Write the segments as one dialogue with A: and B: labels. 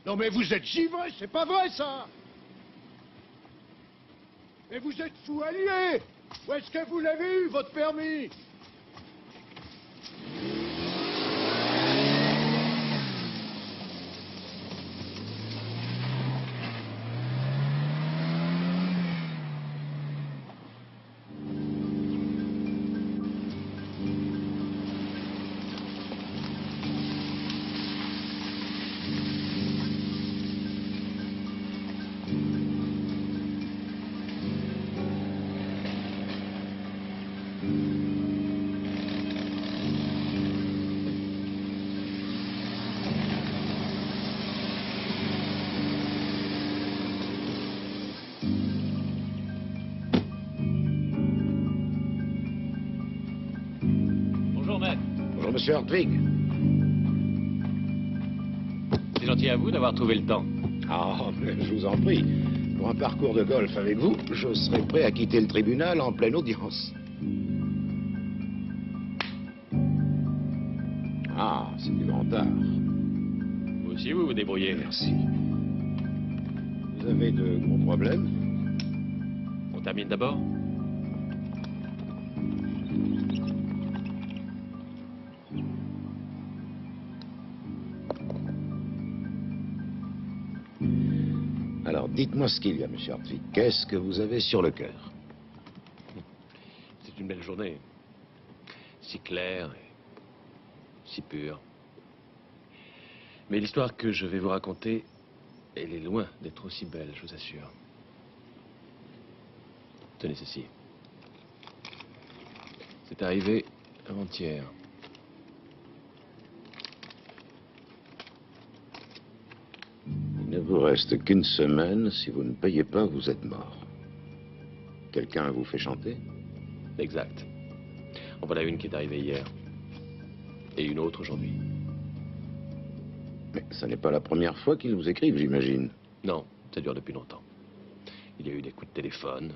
A: Non mais vous êtes givré, c'est pas vrai ça! Mais vous êtes fou allié! Où est-ce que vous l'avez eu, votre permis?
B: Bonjour, monsieur Hartwig.
C: C'est gentil à vous d'avoir trouvé le temps.
B: Ah, mais je vous en prie. Pour un parcours de golf avec vous, je serais prêt à quitter le tribunal en pleine audience. Ah, c'est du grand art.
C: Vous aussi, vous vous débrouillez.
B: Merci. Vous avez de gros problèmes?
C: On termine d'abord?
B: Alors, dites-moi ce qu'il y a, monsieur Hartwig. Qu'est-ce que vous avez sur le cœur?
C: C'est une belle journée. Si claire et si pure. Mais l'histoire que je vais vous raconter, elle est loin d'être aussi belle, je vous assure. Tenez ceci. C'est arrivé avant-hier.
B: Il ne vous reste qu'une semaine. Si vous ne payez pas, vous êtes mort. Quelqu'un vous fait chanter?
C: Exact. En voilà une qui est arrivée hier. Et une autre aujourd'hui.
B: Mais ça n'est pas la première fois qu'ils vous écrivent, j'imagine.
C: Non, ça dure depuis longtemps. Il y a eu des coups de téléphone.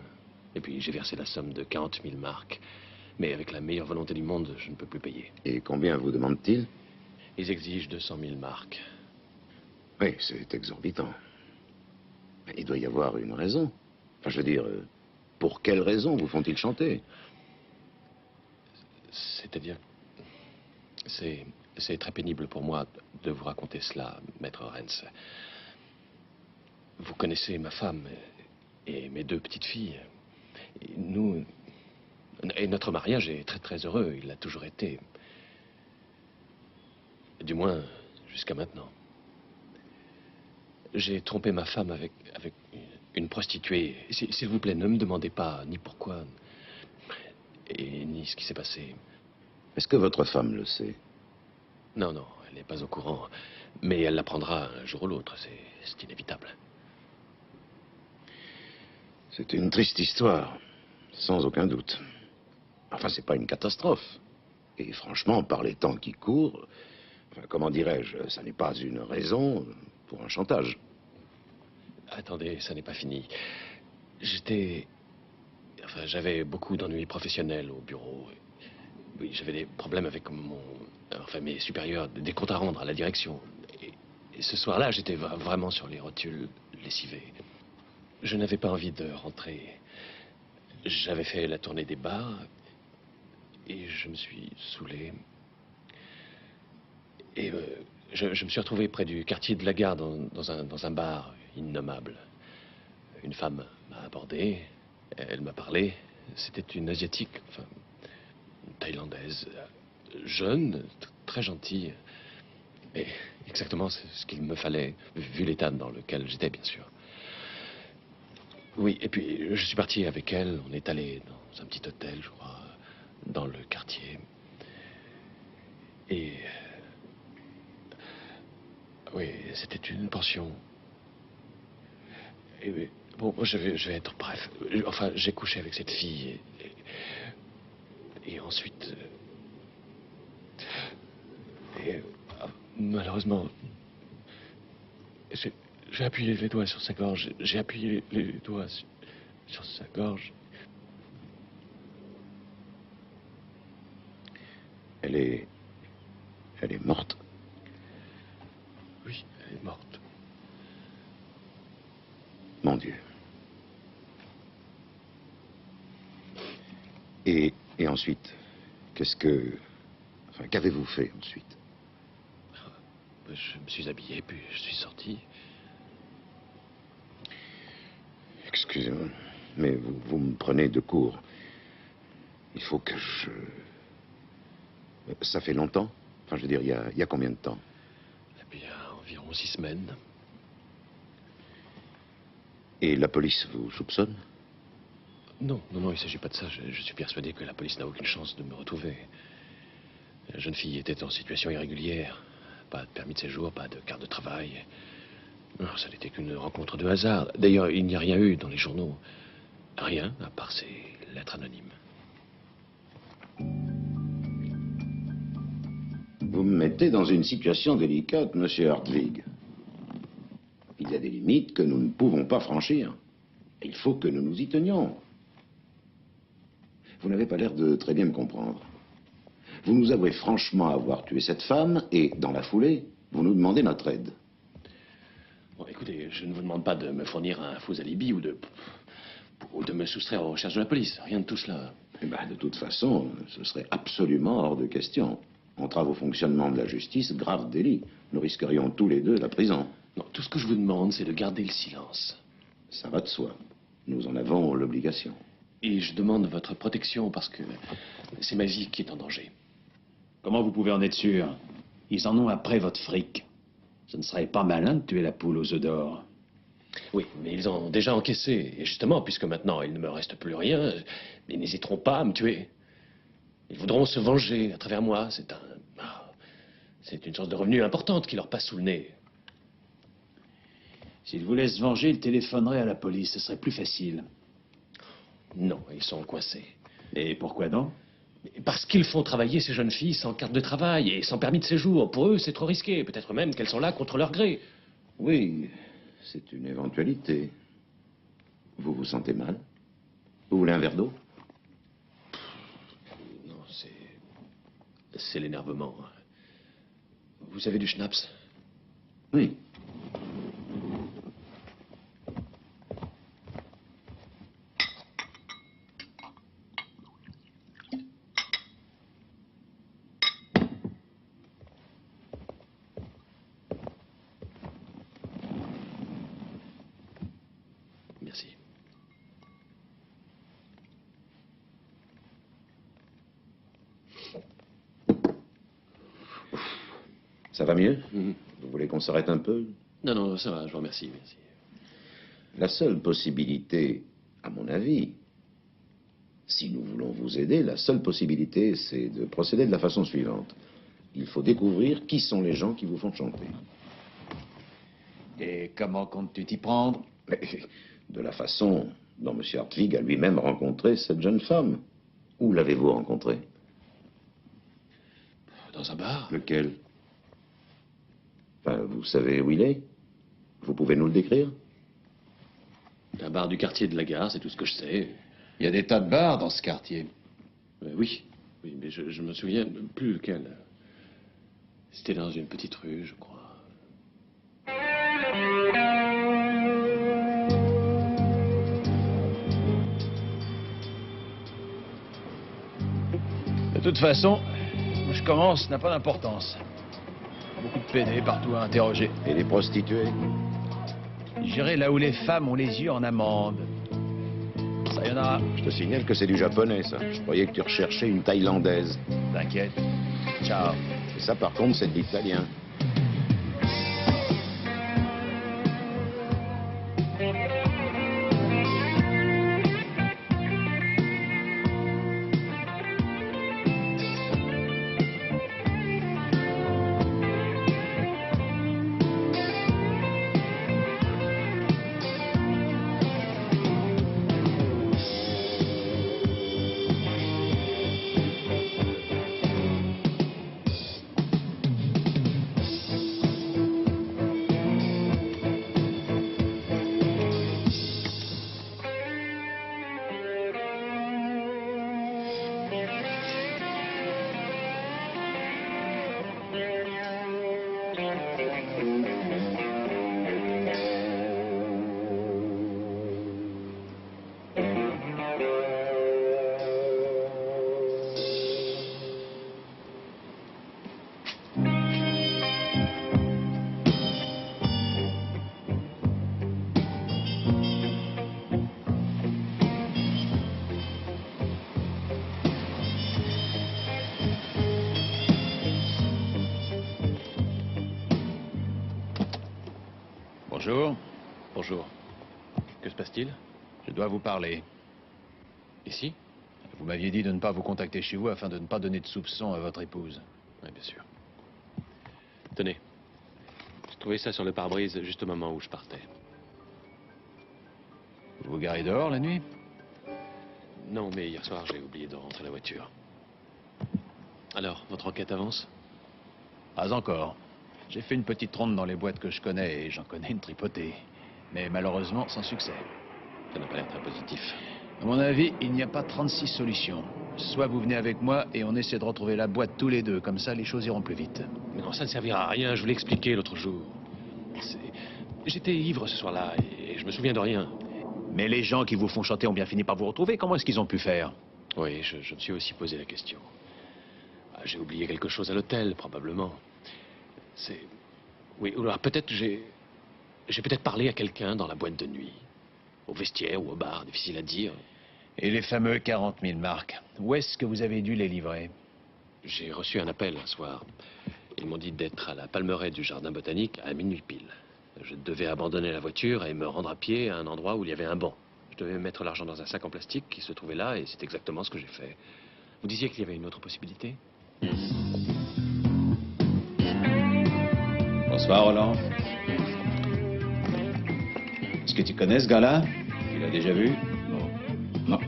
C: Et puis j'ai versé la somme de 40 000 marks. Mais avec la meilleure volonté du monde, je ne peux plus payer.
B: Et combien vous demandent-ils?
C: Ils exigent 200 000 marks.
B: Oui, c'est exorbitant. Mais il doit y avoir une raison. Enfin, je veux dire, pour quelle raison vous font-ils chanter?
C: C'est-à-dire... C'est très pénible pour moi de vous raconter cela, maître Renz. Vous connaissez ma femme et mes deux petites filles. Et nous... Et notre mariage est très très heureux, il l'a toujours été. Du moins, jusqu'à maintenant. J'ai trompé ma femme avec une prostituée. S'il vous plaît, ne me demandez pas ni pourquoi, et ni ce qui s'est passé.
B: Est-ce que votre femme le sait?
C: Non, non, elle n'est pas au courant. Mais elle l'apprendra un jour ou l'autre, c'est inévitable.
B: C'est une triste histoire, sans aucun doute. Enfin, c'est pas une catastrophe. Et franchement, par les temps qui courent, enfin, comment dirais-je, ça n'est pas une raison pour un chantage.
C: Attendez, ça n'est pas fini. J'avais beaucoup d'ennuis professionnels au bureau. Oui, j'avais des problèmes avec mes supérieurs, des comptes à rendre à la direction. Et ce soir-là, j'étais vraiment sur les rotules, lessivé. Je n'avais pas envie de rentrer. J'avais fait la tournée des bars et je me suis saoulé. Et je me suis retrouvé près du quartier de la Gare dans un bar innommable. Une femme m'a abordé, elle m'a parlé. C'était une asiatique, enfin, une thaïlandaise, jeune, très gentille. Et exactement ce qu'il me fallait, vu l'état dans lequel j'étais, bien sûr. Oui, et puis je suis parti avec elle, on est allé dans un petit hôtel, je crois, dans le quartier. Et... oui, c'était une pension. Et bon, je vais être bref. Enfin, j'ai couché avec cette fille. Et ensuite... malheureusement... J'ai appuyé les doigts sur sa gorge. J'ai appuyé les doigts sur sa gorge.
B: Elle est morte.
C: Oui, elle est morte.
B: entendu. Et ensuite, Enfin, qu'avez-vous fait ensuite?
C: Je me suis habillé, puis je suis sorti.
B: Excusez-moi, mais vous me prenez de court. Il faut que je... Ça fait longtemps? Enfin, je veux dire, il y a combien de temps?
C: Eh bien, environ 6 semaines.
B: Et la police vous soupçonne?
C: Non, il ne s'agit pas de ça. Je suis persuadé que la police n'a aucune chance de me retrouver. La jeune fille était en situation irrégulière. Pas de permis de séjour, pas de carte de travail. Non, ça n'était qu'une rencontre de hasard. D'ailleurs, il n'y a rien eu dans les journaux. Rien, à part ces lettres anonymes.
B: Vous me mettez dans une situation délicate, monsieur Hartwig. Il y a des limites que nous ne pouvons pas franchir. Il faut que nous nous y tenions. Vous n'avez pas l'air de très bien me comprendre. Vous nous avouez franchement avoir tué cette femme et, dans la foulée, vous nous demandez notre aide.
C: Bon, écoutez, je ne vous demande pas de me fournir un faux alibi ou de me soustraire aux recherches de la police. Rien de tout cela.
B: Eh ben, de toute façon, ce serait absolument hors de question. Entrave au fonctionnement de la justice, grave délit. Nous risquerions tous les deux la prison.
C: Non, tout ce que je vous demande, c'est de garder le silence.
B: Ça va de soi. Nous en avons l'obligation.
C: Et je demande votre protection parce que c'est ma vie qui est en danger.
D: Comment vous pouvez en être sûr? Ils en ont après votre fric. Ce ne serait pas malin de tuer la poule aux œufs d'or.
C: Oui, mais ils ont déjà encaissé. Et justement, puisque maintenant il ne me reste plus rien, ils n'hésiteront pas à me tuer. Ils voudront se venger à travers moi. C'est une source de revenus importante qui leur passe sous le nez.
D: S'ils voulaient se venger, ils téléphoneraient à la police. Ce serait plus facile.
C: Non, ils sont coincés.
D: Et pourquoi donc?
C: Parce qu'ils font travailler ces jeunes filles sans carte de travail et sans permis de séjour. Pour eux, c'est trop risqué. Peut-être même qu'elles sont là contre leur gré.
B: Oui, c'est une éventualité. Vous vous sentez mal? Vous voulez un verre d'eau?
C: Non, c'est l'énervement. Vous avez du schnapps?
B: Oui.
C: Merci.
B: Ça va mieux? Vous voulez qu'on s'arrête un peu?
C: Non, ça va, je vous remercie, merci.
B: La seule possibilité, à mon avis, si nous voulons vous aider, la seule possibilité, c'est de procéder de la façon suivante. Il faut découvrir qui sont les gens qui vous font chanter.
D: Et comment comptes-tu t'y prendre?
B: Mais de la façon dont M. Hartwig a lui-même rencontré cette jeune femme. Où l'avez-vous rencontrée?
C: Dans un bar?
B: Lequel? Enfin, vous savez où il est? Vous pouvez nous le décrire?
C: Un bar du quartier de la gare, c'est tout ce que je sais.
D: Il y a des tas de bars dans ce quartier.
C: Oui, mais je me souviens plus lequel. C'était dans une petite rue, je crois.
E: De toute façon, où je commence n'a pas d'importance. Beaucoup de PD partout à interroger.
B: Et les prostituées?
E: J'irai là où les femmes ont les yeux en amande. Sayonara.
B: Je te signale que c'est du japonais, ça. Je croyais que tu recherchais une thaïlandaise.
E: T'inquiète. Ciao.
B: Et ça, par contre, c'est de l'italien.
E: Bonjour.
C: Bonjour. Que se passe-t-il?
E: Je dois vous parler.
C: Ici?
E: Vous m'aviez dit de ne pas vous contacter chez vous afin de ne pas donner de soupçons à votre épouse.
C: Oui, bien sûr. Tenez. J'ai trouvé ça sur le pare-brise juste au moment où je partais.
E: Vous vous garez dehors la nuit?
C: Non, mais hier soir, j'ai oublié de rentrer la voiture. Alors, votre enquête avance?
E: Pas encore. J'ai fait une petite ronde dans les boîtes que je connais et j'en connais une tripotée. Mais malheureusement, sans succès.
C: Ça n'a pas l'air très positif.
E: À mon avis, il n'y a pas 36 solutions. Soit vous venez avec moi et on essaie de retrouver la boîte tous les deux. Comme ça, les choses iront plus vite.
C: Mais non, ça ne servira à rien, je vous l'ai expliqué l'autre jour. J'étais ivre ce soir-là et je me souviens de rien.
E: Mais les gens qui vous font chanter ont bien fini par vous retrouver. Comment est-ce qu'ils ont pu faire?
C: Oui, je me suis aussi posé la question. Ah, j'ai oublié quelque chose à l'hôtel, probablement. Oui, ou alors peut-être j'ai peut-être parlé à quelqu'un dans la boîte de nuit. Au vestiaire ou au bar, difficile à dire.
E: Et les fameux 40 000 marques, où est-ce que vous avez dû les livrer?
C: J'ai reçu un appel un soir. Ils m'ont dit d'être à la palmeraie du jardin botanique à minuit pile. Je devais abandonner la voiture et me rendre à pied à un endroit où il y avait un banc. Je devais mettre l'argent dans un sac en plastique qui se trouvait là et c'est exactement ce que j'ai fait. Vous disiez qu'il y avait une autre possibilité?
D: Bonsoir, Roland. Est-ce que tu connais ce gars-là? Tu l'as déjà vu?
B: Non.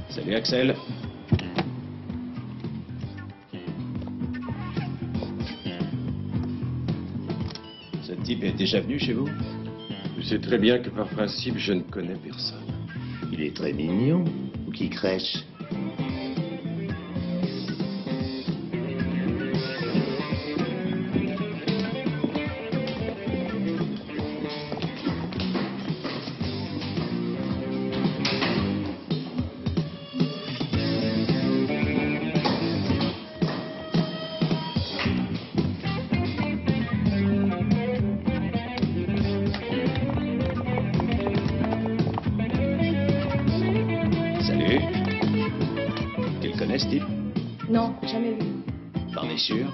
D: Salut, Axel. Ce type est déjà venu chez vous?
B: Je sais très bien que par principe, je ne connais personne.
F: Il est très mignon, ou qui crèche.
D: Salut. Tu le connais, ce type?
G: Non, jamais vu.
D: T'en es sûr?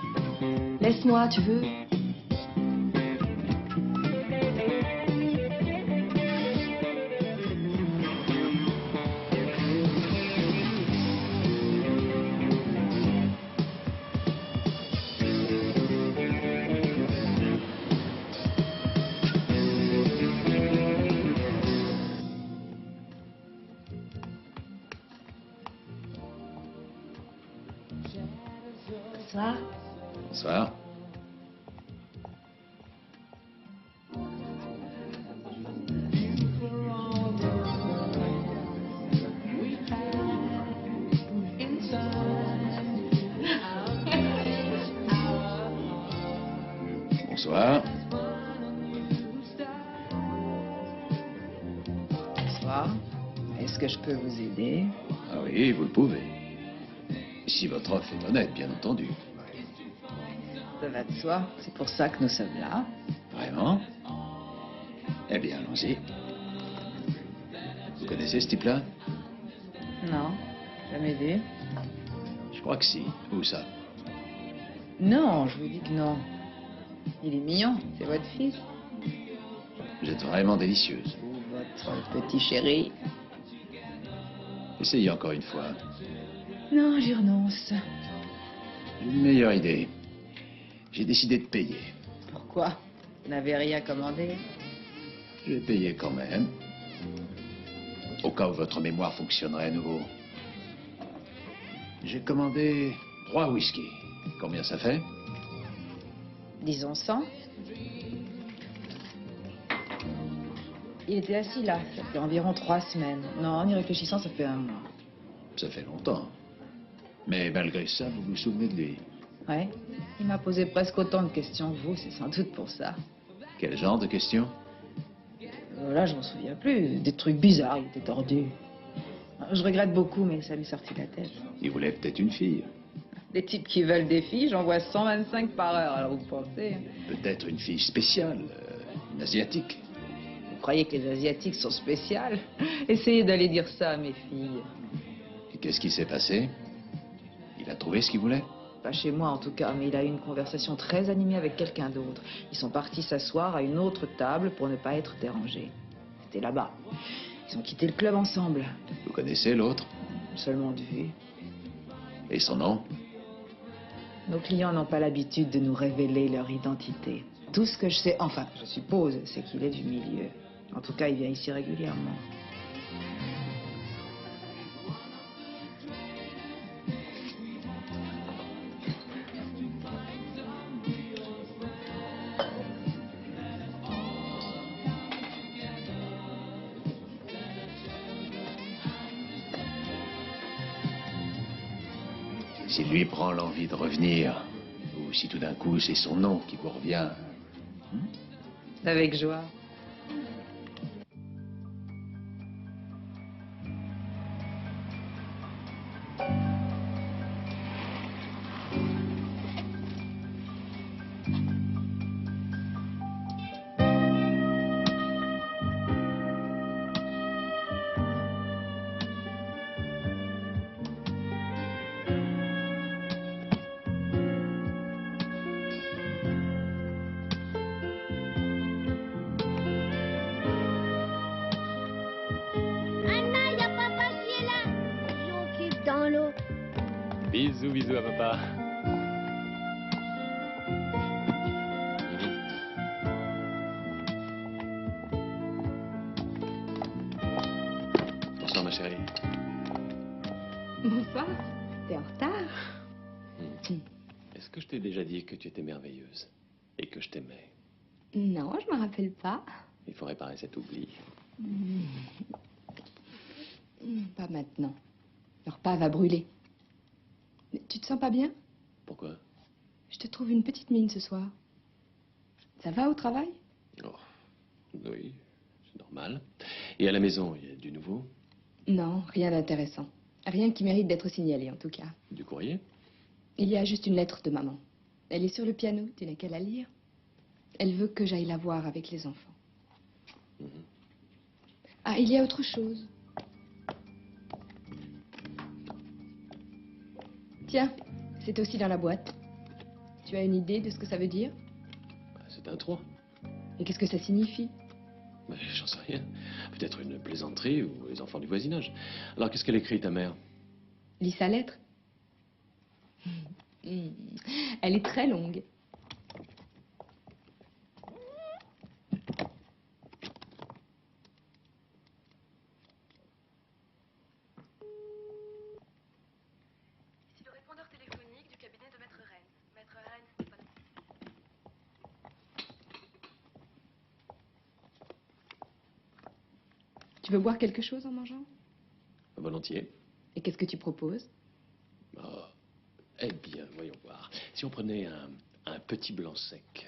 G: Laisse-moi, tu veux? Bonsoir.
D: Bonsoir. Bonsoir.
H: Bonsoir. Est-ce que je peux vous aider?
D: Ah oui, vous le pouvez. Si votre offre est honnête, bien entendu.
H: Ça va de soi. C'est pour ça que nous sommes là.
D: Vraiment? Eh bien, allons-y. Vous connaissez ce type-là?
H: Non, jamais vu.
D: Je crois que si. Où ça?
H: Non, je vous dis que non. Il est mignon, c'est votre fils.
D: Vous êtes vraiment délicieuse.
H: Ou votre petit chéri.
D: Essayez encore une fois.
H: Non, j'y renonce.
D: J'ai une meilleure idée. J'ai décidé de payer.
H: Pourquoi? Vous n'avez rien commandé?
D: Je vais payer quand même. Au cas où votre mémoire fonctionnerait à nouveau. J'ai commandé 3 whisky. Combien ça fait?
H: Disons 100. Il était assis là, ça fait environ 3 semaines. Non, en y réfléchissant, ça fait 1 mois.
D: Ça fait longtemps. Mais malgré ça, vous vous souvenez de lui.
H: Ouais, il m'a posé presque autant de questions que vous, c'est sans doute pour ça.
D: Quel genre de questions?
H: Là, je m'en souviens plus. Des trucs bizarres, il était tordu. Je regrette beaucoup, mais ça m'est sorti de la tête.
D: Il voulait peut-être une fille.
H: Les types qui veulent des filles, j'en vois 125 par heure, alors vous pensez.
E: Peut-être une fille spéciale, une asiatique.
H: Vous croyez que les Asiatiques sont spéciales? Essayez d'aller dire ça à mes filles.
E: Et qu'est-ce qui s'est passé? Il a trouvé ce qu'il voulait?
H: Pas chez moi en tout cas, mais il a eu une conversation très animée avec quelqu'un d'autre. Ils sont partis s'asseoir à une autre table pour ne pas être dérangés. C'était là-bas. Ils ont quitté le club ensemble.
E: Vous connaissez l'autre?
H: Seulement de vue.
E: Et son nom?
H: Nos clients n'ont pas l'habitude de nous révéler leur identité. Tout ce que je sais, enfin, je suppose, c'est qu'il est du milieu. En tout cas, il vient ici régulièrement.
E: S'il lui prend l'envie de revenir, ou si tout d'un coup c'est son nom qui vous revient.
H: Avec joie.
C: Bisous, bisous à papa. Bonsoir ma chérie.
G: Bonsoir. T'es en retard?
C: Est-ce que je t'ai déjà dit que tu étais merveilleuse et que je t'aimais?
G: Non, je me rappelle pas.
C: Il faut réparer cet oubli.
G: Pas maintenant. Le repas va brûler. Mais tu te sens pas bien?
C: Pourquoi?
G: Je te trouve une petite mine ce soir. Ça va au travail?
C: Oh, oui, c'est normal. Et à la maison, il y a du nouveau?
G: Non, rien d'intéressant. Rien qui mérite d'être signalé, en tout cas.
C: Du courrier?
G: Il y a juste une lettre de maman. Elle est sur le piano, tu n'as qu'à la lire. Elle veut que j'aille la voir avec les enfants. Ah, il y a autre chose. Tiens, c'est aussi dans la boîte. Tu as une idée de ce que ça veut dire?
C: C'est un 3.
G: Et qu'est-ce que ça signifie?
C: J'en sais rien. Peut-être une plaisanterie ou les enfants du voisinage. Alors qu'est-ce qu'elle écrit, ta mère?
G: Lis sa lettre. Elle est très longue.
I: Ici le répondeur téléphonique du cabinet de Maître Rennes. Maître Rennes n'est pas...
G: Tu veux boire quelque chose en mangeant?
C: Volontiers.
G: Et qu'est-ce que tu proposes?
C: Eh bien, voyons voir. Si on prenait un petit blanc sec,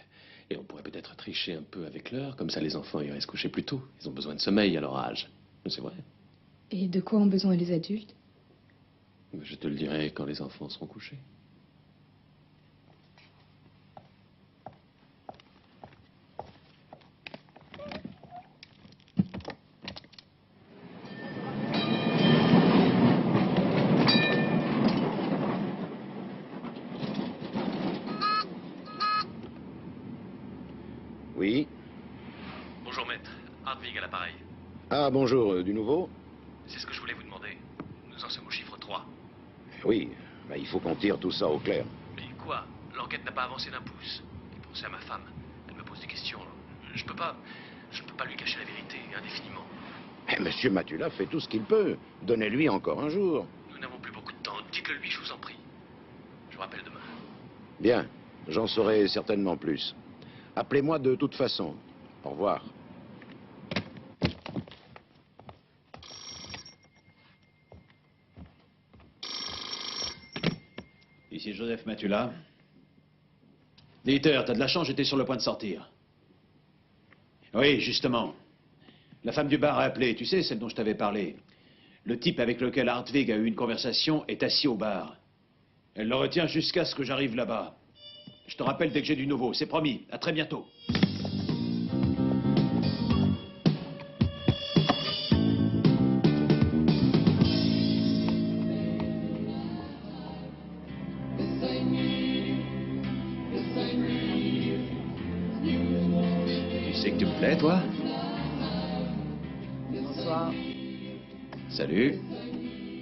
C: et on pourrait peut-être tricher un peu avec l'heure, comme ça les enfants iraient se coucher plus tôt. Ils ont besoin de sommeil à leur âge. C'est vrai.
G: Et de quoi ont besoin les adultes?
C: Je te le dirai quand les enfants seront couchés.
B: Oui.
C: Bonjour maître, Hartwig à l'appareil.
B: Ah, bonjour, du nouveau?
C: C'est ce que je voulais vous demander. Nous en sommes au chiffre 3.
B: Oui, il faut qu'on tire tout ça au clair.
C: Mais quoi? L'enquête n'a pas avancé d'un pouce. Et pensez à ma femme. Elle me pose des questions. Je ne peux pas lui cacher la vérité indéfiniment.
B: Mais Monsieur Matula fait tout ce qu'il peut. Donnez-lui encore un jour.
C: Nous n'avons plus beaucoup de temps. Dites-le lui, je vous en prie. Je vous rappelle demain.
B: Bien, j'en saurai certainement plus. Appelez-moi de toute façon. Au revoir.
E: Ici Joseph Matula. Dieter, t'as de la chance, j'étais sur le point de sortir. Oui, justement. La femme du bar a appelé, tu sais, celle dont je t'avais parlé. Le type avec lequel Hartwig a eu une conversation est assis au bar.
D: Elle le retient jusqu'à ce que j'arrive là-bas. Je te rappelle dès que j'ai du nouveau, c'est promis. À très bientôt.
E: Tu sais que tu me plais, toi?
H: Bonsoir.
E: Salut.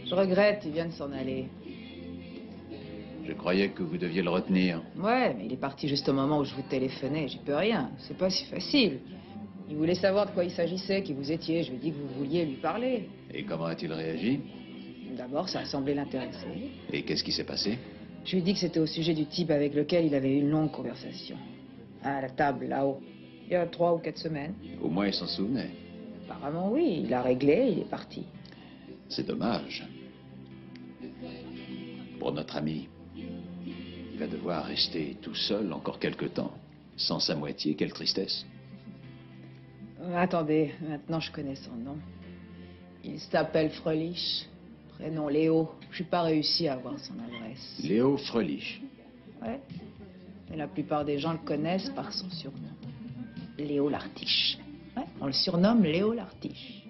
H: Je regrette, il vient de s'en aller.
E: Je croyais que vous deviez le retenir.
H: Ouais, mais il est parti juste au moment où je vous téléphonais. J'y peux rien. C'est pas si facile. Il voulait savoir de quoi il s'agissait, qui vous étiez. Je lui ai dit que vous vouliez lui parler.
E: Et comment a-t-il réagi?
H: D'abord, ça a semblé l'intéresser.
E: Et qu'est-ce qui s'est passé?
H: Je lui ai dit que c'était au sujet du type avec lequel il avait eu une longue conversation. À la table, là-haut. Il y a 3 ou 4 semaines.
E: Au moins, il s'en souvenait.
H: Apparemment, oui. Il a réglé, il est parti.
E: C'est dommage. Pour notre ami. Il va devoir rester tout seul encore quelque temps. Sans sa moitié, quelle tristesse.
H: Attendez, maintenant je connais son nom. Il s'appelle Fröhlich. Prénom Léo. J'ai pas réussi à avoir son adresse.
E: Léo Fröhlich.
H: Ouais. Mais la plupart des gens le connaissent par son surnom. Léo l'Artiche. Ouais, on le surnomme Léo l'Artiche.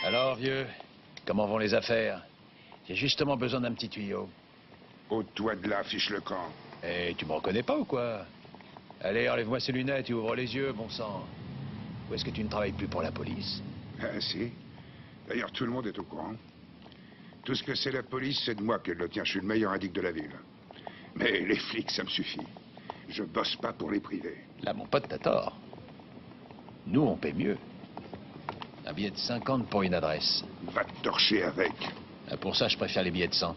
E: Alors, vieux, comment vont les affaires? J'ai justement besoin d'un petit tuyau.
A: Ôte-toi de là, fiche le camp.
E: Et tu me reconnais pas ou quoi? Allez, enlève-moi ces lunettes et ouvre les yeux, bon sang. Ou est-ce que tu ne travailles plus pour la police?
A: Ah, si. D'ailleurs, tout le monde est au courant. Tout ce que c'est la police, c'est de moi qu'elle le tient. Je suis le meilleur indique de la ville. Mais les flics, ça me suffit. Je bosse pas pour les privés.
E: Là, mon pote, t'as tort. Nous, on paie mieux. Un billet de 50 pour une adresse.
A: Va te torcher avec.
E: Ah, pour ça, je préfère les billets de 100.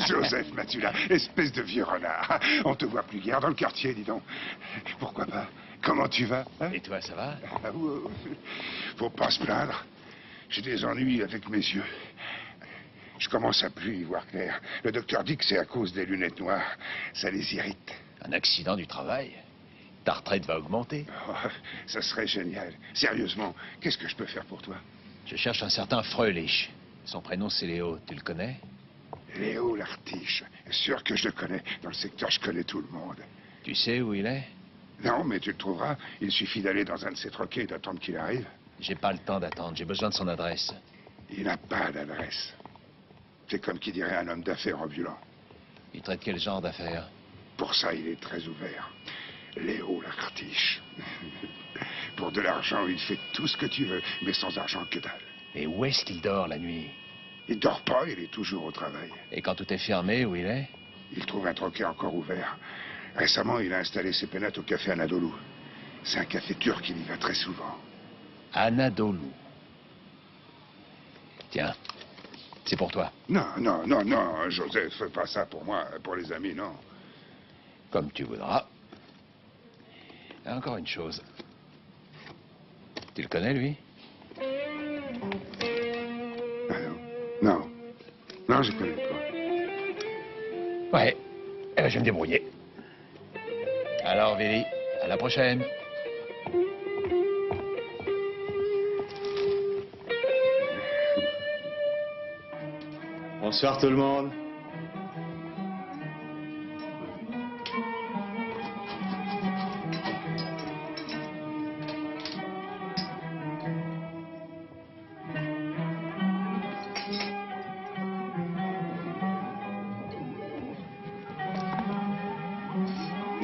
A: Joseph Matula, espèce de vieux renard. On te voit plus guère dans le quartier, dis donc. Pourquoi pas? Comment tu vas, hein?
E: Et toi, ça va?
A: Ah, faut pas se plaindre. J'ai des ennuis avec mes yeux. Je commence à plus y voir clair. Le docteur dit que c'est à cause des lunettes noires. Ça les irrite.
E: Un accident du travail? Ta retraite va augmenter.
A: Oh, ça serait génial. Sérieusement, qu'est-ce que je peux faire pour toi?
E: Je cherche un certain Fröhlich. Son prénom, c'est Léo. Tu le connais?
A: Léo l'Artiche. Sûr que je le connais. Dans le secteur, je connais tout le monde.
E: Tu sais où il est?
A: Non, mais tu le trouveras. Il suffit d'aller dans un de ses troquets et d'attendre qu'il arrive.
E: J'ai pas le temps d'attendre. J'ai besoin de son adresse.
A: Il n'a pas d'adresse. C'est comme qui dirait un homme d'affaires ambulant.
E: Il traite quel genre d'affaires?
A: Pour ça, il est très ouvert. Léo l'Artiche. Pour de l'argent, il fait tout ce que tu veux, mais sans argent, que dalle.
E: Et où est-ce qu'il dort la nuit?
A: Il dort pas, il est toujours au travail.
E: Et quand tout est fermé, où il est?
A: Il trouve un troquet encore ouvert. Récemment, il a installé ses pénates au café Anadolu. C'est un café turc, il y va très souvent.
E: Anadolu. Tiens, c'est pour toi.
A: Non, non, non, non, Joseph, fais pas ça pour moi, pour les amis, non.
E: Comme tu voudras. Et encore une chose. Tu le connais, lui?
A: Ah, non. Non. Non, je connais pas.
E: Ouais. Eh ben, je vais me débrouiller. Alors, Vili, à la prochaine.
J: Bonsoir tout le monde.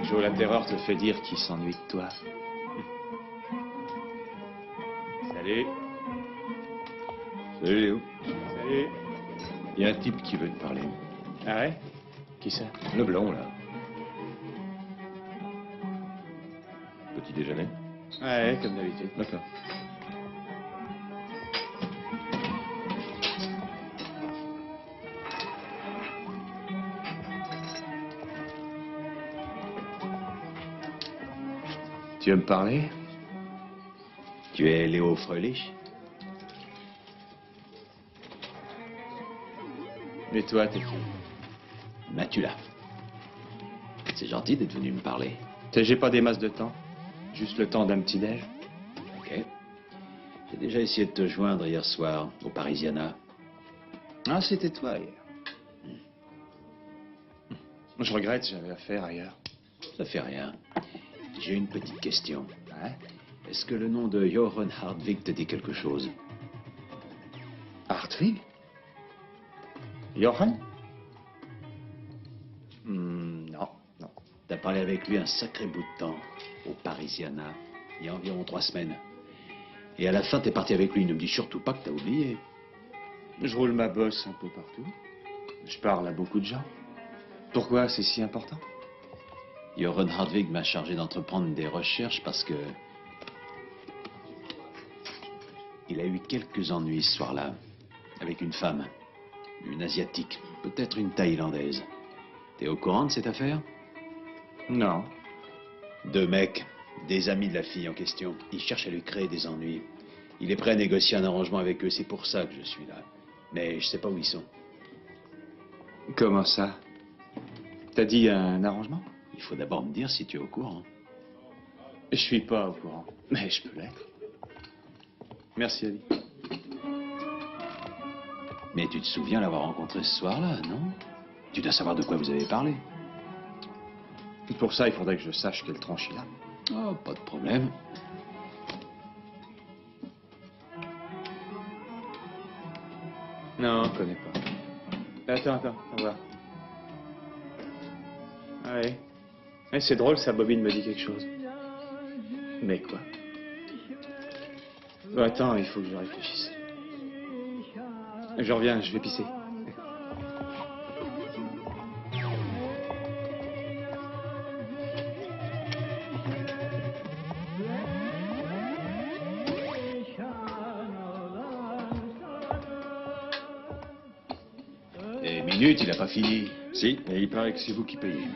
D: Joe, la terreur te fait dire qu'il s'ennuie de toi.
J: Salut. Salut Léo.
D: Salut.
J: Il y a un type qui veut te parler.
D: Ah ouais? Qui ça?
J: Le blond, là. Petit déjeuner?
D: Ouais, comme d'habitude.
J: D'accord.
E: Tu veux me parler?
D: Tu es Léo Fröhlich?
E: Et toi, t'es qui?
D: Matula. C'est gentil d'être venu me parler.
E: J'ai pas des masses de temps. Juste le temps d'un petit-déj.
D: Ok. J'ai déjà essayé de te joindre hier soir, au Parisiana.
E: Ah, c'était toi, hier. Je regrette, j'avais affaire ailleurs.
D: Ça fait rien. J'ai une petite question. Est-ce que le nom de Johan Hartwig te dit quelque chose?
E: Hartwig? Johan? Non, non.
D: T'as parlé avec lui un sacré bout de temps, au Parisiana, il y a environ 3 semaines. Et à la fin, t'es parti avec lui. Ne me dis surtout pas que t'as oublié.
E: Je roule ma bosse un peu partout. Je parle à beaucoup de gens. Pourquoi c'est si important?
D: Johan Hartwig m'a chargé d'entreprendre des recherches parce que... il a eu quelques ennuis ce soir-là, avec une femme, une asiatique, peut-être une thaïlandaise. T'es au courant de cette affaire?
E: Non.
D: 2 mecs, des amis de la fille en question. Ils cherchent à lui créer des ennuis. Il est prêt à négocier un arrangement avec eux, c'est pour ça que je suis là. Mais je sais pas où ils sont.
E: Comment ça? T'as dit un arrangement?
D: Il faut d'abord me dire si tu es au courant.
E: Je suis pas au courant, mais je peux l'être. Merci, Ali.
D: Mais tu te souviens l'avoir rencontré ce soir-là, non? Tu dois savoir de quoi vous avez parlé.
E: Pour ça, il faudrait que je sache quelle tronche il a.
D: Oh, pas de problème.
E: Non, je connais pas. Attends, on va. Ouais. Ouais, c'est drôle, ça, Bobine me dit quelque chose. Mais quoi? Oh, attends, il faut que je réfléchisse. Je reviens, je vais pisser.
D: Et minute, il a pas fini.
J: Si, et il paraît que c'est vous qui payez.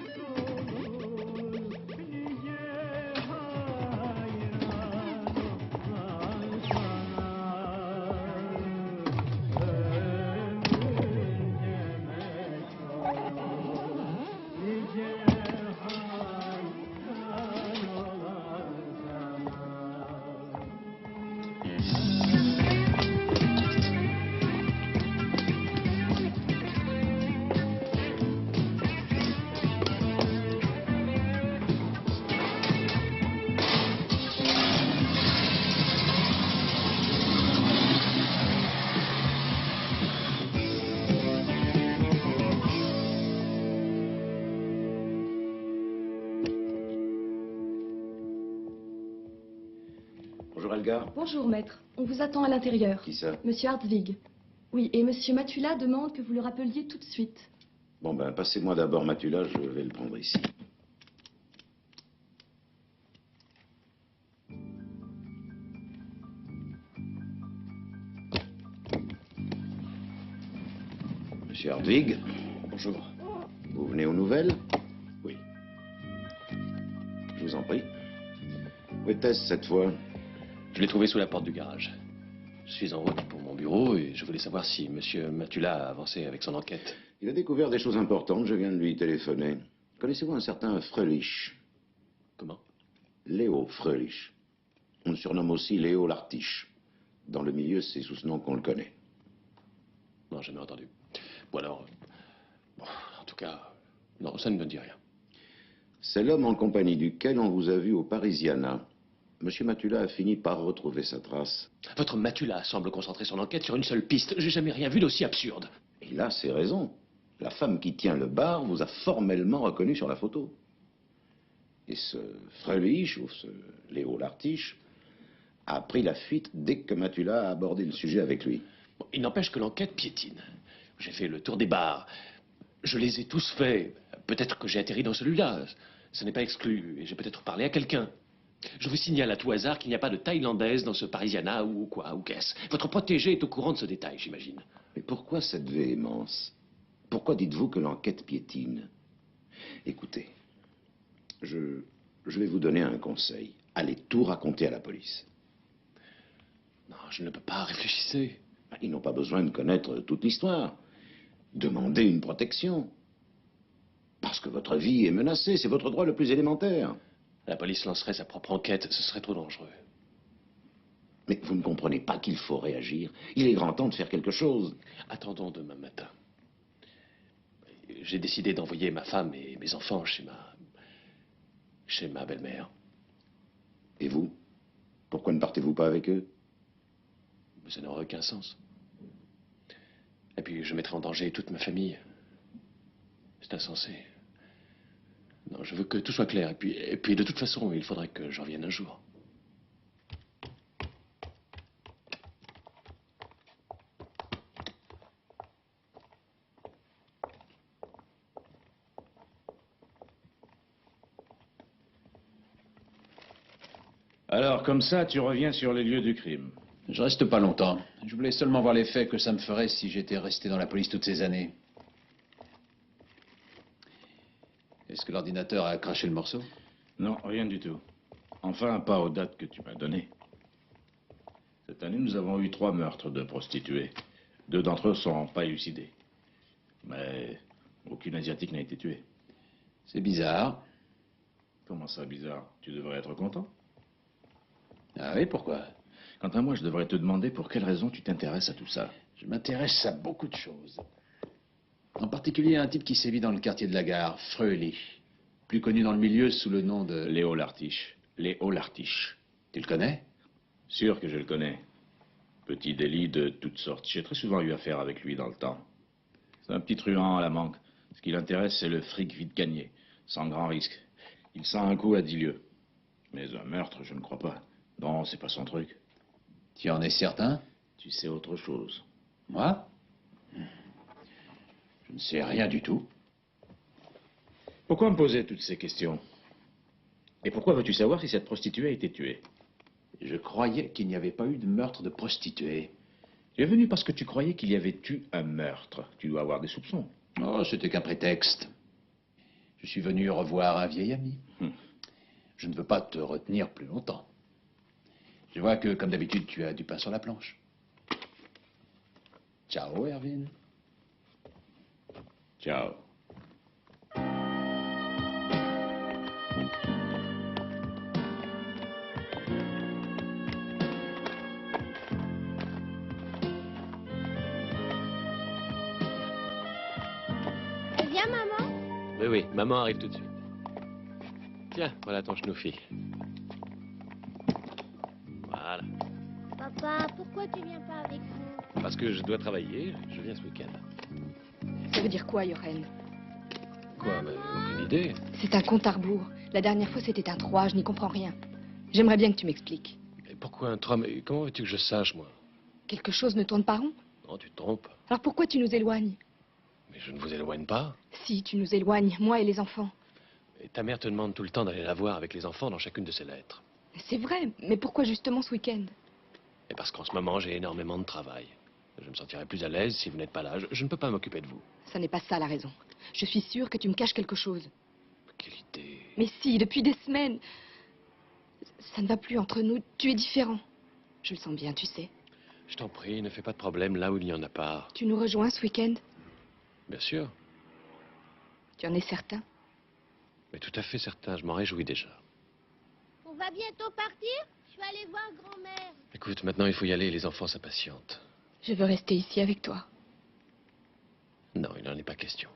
B: Bonjour, Elgar.
G: Bonjour, maître. On vous attend à l'intérieur.
B: Qui ça?
G: Monsieur Hartwig. Oui, et monsieur Matula demande que vous le rappeliez tout de suite.
B: Bon, ben, passez-moi d'abord Matula, je vais le prendre ici. Monsieur Hartwig.
E: Bonjour.
B: Vous venez aux nouvelles?
E: Oui.
B: Je vous en prie. Où était-ce cette fois?
C: Je l'ai trouvé sous la porte du garage. Je suis en route pour mon bureau et je voulais savoir si monsieur Matula a avancé avec son enquête.
B: Il a découvert des choses importantes, je viens de lui téléphoner. Connaissez-vous un certain Fröhlich?
C: Comment?
B: Léo Fröhlich. On le surnomme aussi Léo l'Artiche. Dans le milieu, c'est sous ce nom qu'on le connaît.
C: Non, jamais entendu. Bon alors, bon, en tout cas, non, ça ne me dit rien.
B: C'est l'homme en compagnie duquel on vous a vu au Parisiana. Monsieur Matula a fini par retrouver sa trace.
C: Votre Matula semble concentrer son enquête sur une seule piste. J'ai jamais rien vu d'aussi absurde.
B: Il a ses raisons. La femme qui tient le bar vous a formellement reconnu sur la photo. Et ce Fröhlich, ou ce Léo l'Artiche, a pris la fuite dès que Matula a abordé le sujet avec lui.
C: Bon, il n'empêche que l'enquête piétine. J'ai fait le tour des bars. Je les ai tous faits. Peut-être que j'ai atterri dans celui-là. Ce n'est pas exclu. Et j'ai peut-être parlé à quelqu'un. Je vous signale à tout hasard qu'il n'y a pas de Thaïlandaise dans ce Parisiana ou quoi, ou qu'est-ce. Votre protégé est au courant de ce détail, j'imagine.
B: Mais pourquoi cette véhémence? Pourquoi dites-vous que l'enquête piétine? Écoutez, je vais vous donner un conseil. allez tout raconter à la police.
C: Non, je ne peux pas, réfléchissez.
B: Ils n'ont pas besoin de connaître toute l'histoire. Demandez une protection. Parce que votre vie est menacée, c'est votre droit le plus élémentaire.
C: La police lancerait sa propre enquête, ce serait trop dangereux.
B: Mais vous ne comprenez pas qu'il faut réagir. Il est grand temps de faire quelque chose.
C: Attendons demain matin. J'ai décidé d'envoyer ma femme et mes enfants chez ma belle-mère.
B: Et vous? Pourquoi ne partez-vous pas avec eux?
C: Mais ça n'aurait aucun sens. Et puis je mettrai en danger toute ma famille. C'est insensé. Non, je veux que tout soit clair. Et puis de toute façon, il faudrait que je revienne un jour.
E: Alors, comme ça, tu reviens sur les lieux du crime. Je reste pas longtemps. Je voulais seulement voir l'effet que ça me ferait si j'étais resté dans la police toutes ces années. Est-ce que l'ordinateur a craché le morceau?
J: Non, rien du tout. Enfin, pas aux dates que tu m'as données. Cette année, nous avons eu 3 meurtres de prostituées. 2 d'entre eux sont pas élucidés. Mais aucune Asiatique n'a été tuée.
E: C'est bizarre.
J: Comment ça, bizarre? Tu devrais être content.
E: Ah oui, pourquoi?
J: Quant à moi, je devrais te demander pour quelle raison tu t'intéresses à tout ça.
E: Je m'intéresse à beaucoup de choses. En particulier à un type qui sévit dans le quartier de la gare, Fröhlich. Plus connu dans le milieu sous le nom de...
J: Léo Lartiche. Léo Lartiche.
E: Tu le connais?
J: Sûr que je le connais. Petit délit de toutes sortes. J'ai très souvent eu affaire avec lui dans le temps. C'est un petit truand à la manque. Ce qui l'intéresse, c'est le fric vite gagné, sans grand risque. Il sent un coup à 10 lieues. Mais un meurtre, je ne crois pas. Non, c'est pas son truc.
E: Tu en es certain?
J: Tu sais autre chose.
E: Moi? Je ne sais rien du tout.
J: Pourquoi me poser toutes ces questions? Et pourquoi veux-tu savoir si cette prostituée a été tuée?
E: Je croyais qu'il n'y avait pas eu de meurtre de prostituée.
J: Tu es venu parce que tu croyais qu'il y avait eu un meurtre. Tu dois avoir des soupçons.
E: Oh, c'était qu'un prétexte. Je suis venu revoir un vieil ami. Je ne veux pas te retenir plus longtemps. Je vois que, comme d'habitude, tu as du pain sur la planche. Ciao, Erwin.
J: Ciao.
K: Elle vient, maman?
C: Oui, oui, maman arrive tout de suite. Tiens, voilà ton chenoufie. Voilà.
K: Papa, pourquoi tu viens pas avec nous?
C: Parce que je dois travailler, je viens ce week-end.
G: Ça veut dire quoi, Yoren?
C: Quoi, mais aucune idée.
G: C'est un compte à rebours. La dernière fois, c'était un 3, je n'y comprends rien. J'aimerais bien que tu m'expliques.
C: Et pourquoi un 3? Mais comment veux-tu que je sache, moi?
G: Quelque chose ne tourne pas rond?
C: Non, tu te trompes.
G: Alors pourquoi tu nous éloignes?
C: Mais je ne vous éloigne pas.
G: Si, tu nous éloignes, moi et les enfants.
C: Et ta mère te demande tout le temps d'aller la voir avec les enfants dans chacune de ses lettres.
G: C'est vrai, mais pourquoi justement ce week-end?
C: Et parce qu'en ce moment, j'ai énormément de travail. Je me sentirai plus à l'aise si vous n'êtes pas là. Je ne peux pas m'occuper de vous.
G: Ça n'est pas ça la raison. Je suis sûre que tu me caches quelque chose.
C: Quelle idée.
G: Mais si, depuis des semaines. Ça ne va plus entre nous. Tu es différent. Je le sens bien, tu sais.
C: Je t'en prie, ne fais pas de problème là où il n'y en a pas.
G: Tu nous rejoins ce week-end?
C: Bien sûr.
G: Tu en es certain?
C: Mais tout à fait certain, je m'en réjouis déjà.
K: On va bientôt partir? Je vais aller voir grand-mère.
C: Écoute, maintenant il faut y aller, les enfants s'impatientent.
G: Je veux rester ici avec toi.
C: Non, il n'en est pas question.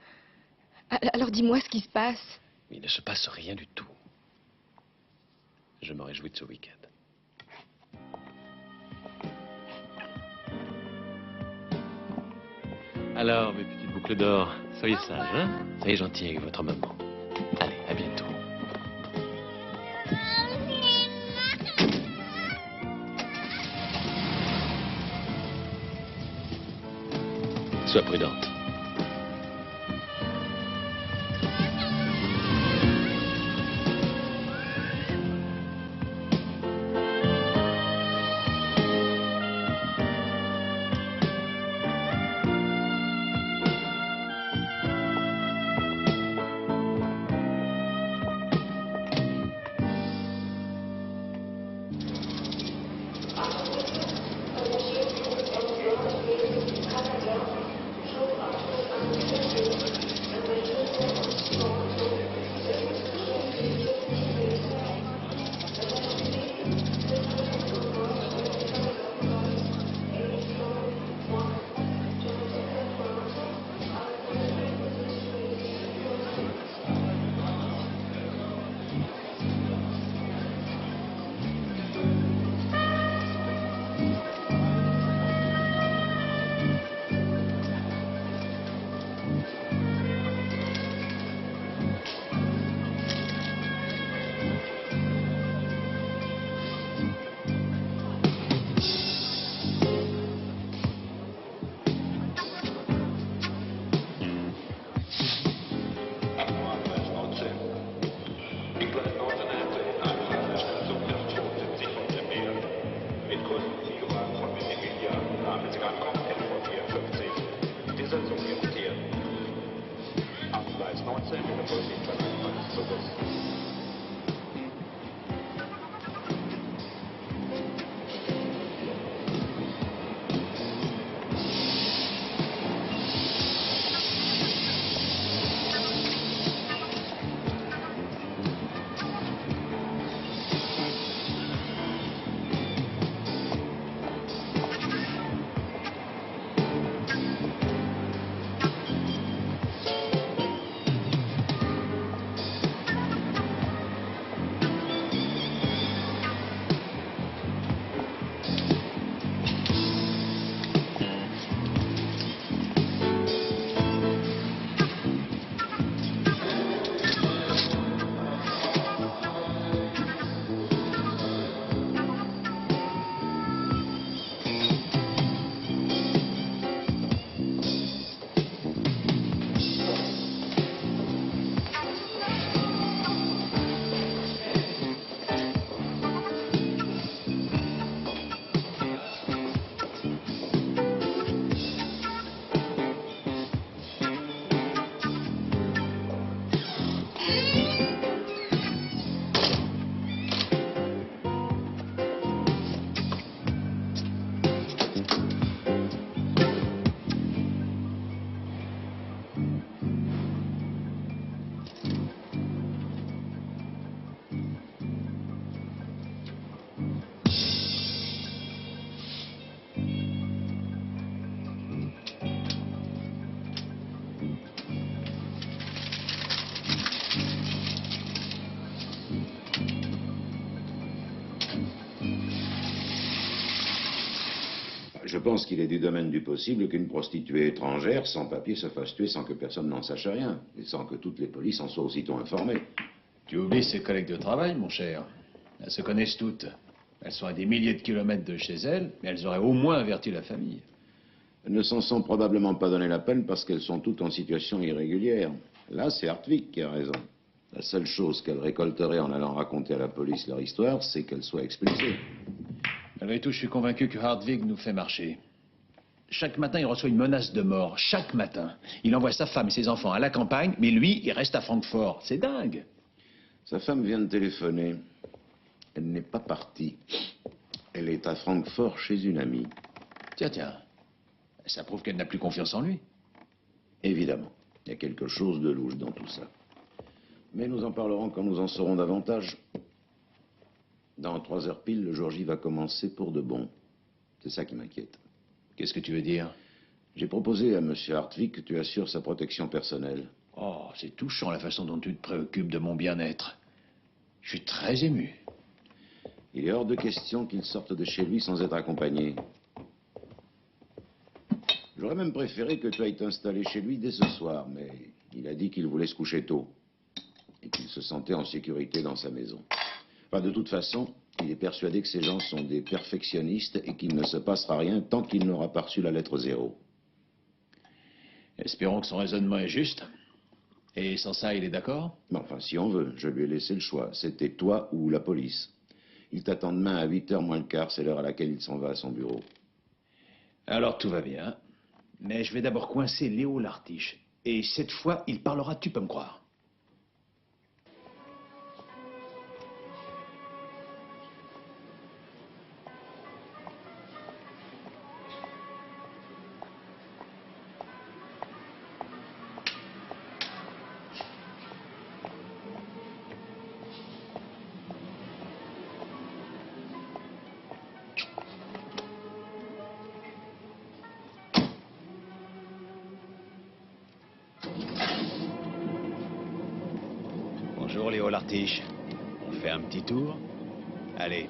G: Alors dis-moi ce qui se passe.
C: Il ne se passe rien du tout. Je me réjouis de ce week-end. Alors, mes petites boucles d'or, soyez sages, hein? Soyez gentils avec votre maman. Allez, à bientôt. Sois prudente.
B: Je pense qu'il est du domaine du possible qu'une prostituée étrangère, sans papier, se fasse tuer sans que personne n'en sache rien, et sans que toutes les polices en soient aussitôt informées.
E: Tu oublies ses collègues de travail, mon cher. Elles se connaissent toutes. Elles sont à des milliers de kilomètres de chez elles, mais elles auraient au moins averti la famille.
B: Elles ne s'en sont probablement pas donné la peine parce qu'elles sont toutes en situation irrégulière. Là, c'est Hartwig qui a raison. La seule chose qu'elles récolteraient en allant raconter à la police leur histoire, c'est qu'elles soient expulsées.
E: Malgré tout, je suis convaincu que Hartwig nous fait marcher. Chaque matin, il reçoit une menace de mort. Chaque matin. Il envoie sa femme et ses enfants à la campagne, mais lui, il reste à Francfort. C'est dingue.
B: Sa femme vient de téléphoner. Elle n'est pas partie. Elle est à Francfort chez une amie.
E: Tiens, tiens. Ça prouve qu'elle n'a plus confiance en lui.
B: Évidemment. Il y a quelque chose de louche dans tout ça. Mais nous en parlerons quand nous en saurons davantage. Dans 3 heures pile, le jour J va commencer pour de bon. C'est ça qui m'inquiète.
E: Qu'est-ce que tu veux dire?
B: J'ai proposé à M. Hartwig que tu assures sa protection personnelle.
E: Oh, c'est touchant la façon dont tu te préoccupes de mon bien-être. Je suis très ému.
B: Il est hors de question qu'il sorte de chez lui sans être accompagné. J'aurais même préféré que tu ailles t'installer chez lui dès ce soir, mais il a dit qu'il voulait se coucher tôt et qu'il se sentait en sécurité dans sa maison. Enfin, de toute façon, il est persuadé que ces gens sont des perfectionnistes et qu'il ne se passera rien tant qu'il n'aura pas reçu la lettre 0.
E: Espérons que son raisonnement est juste. Et sans ça, il est d'accord?
B: Mais enfin, si on veut, je lui ai laissé le choix. C'était toi ou la police. Il t'attend demain à 8h moins le quart, c'est l'heure à laquelle il s'en va à son bureau.
E: Alors tout va bien. Mais je vais d'abord coincer Léo Lartiche. Et cette fois, il parlera, tu peux me croire. Bonjour Léo Lartiche. On fait un petit tour? Allez.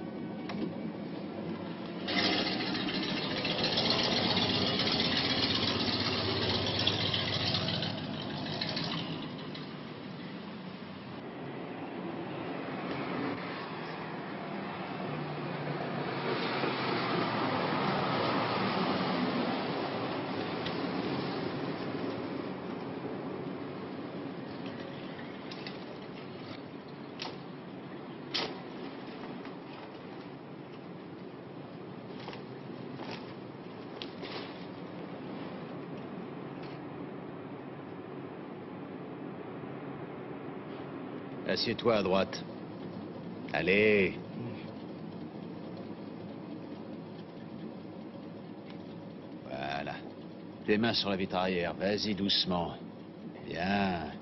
E: Assieds-toi à droite. Allez. Voilà. Tes mains sur la vitre arrière. Vas-y doucement. Bien.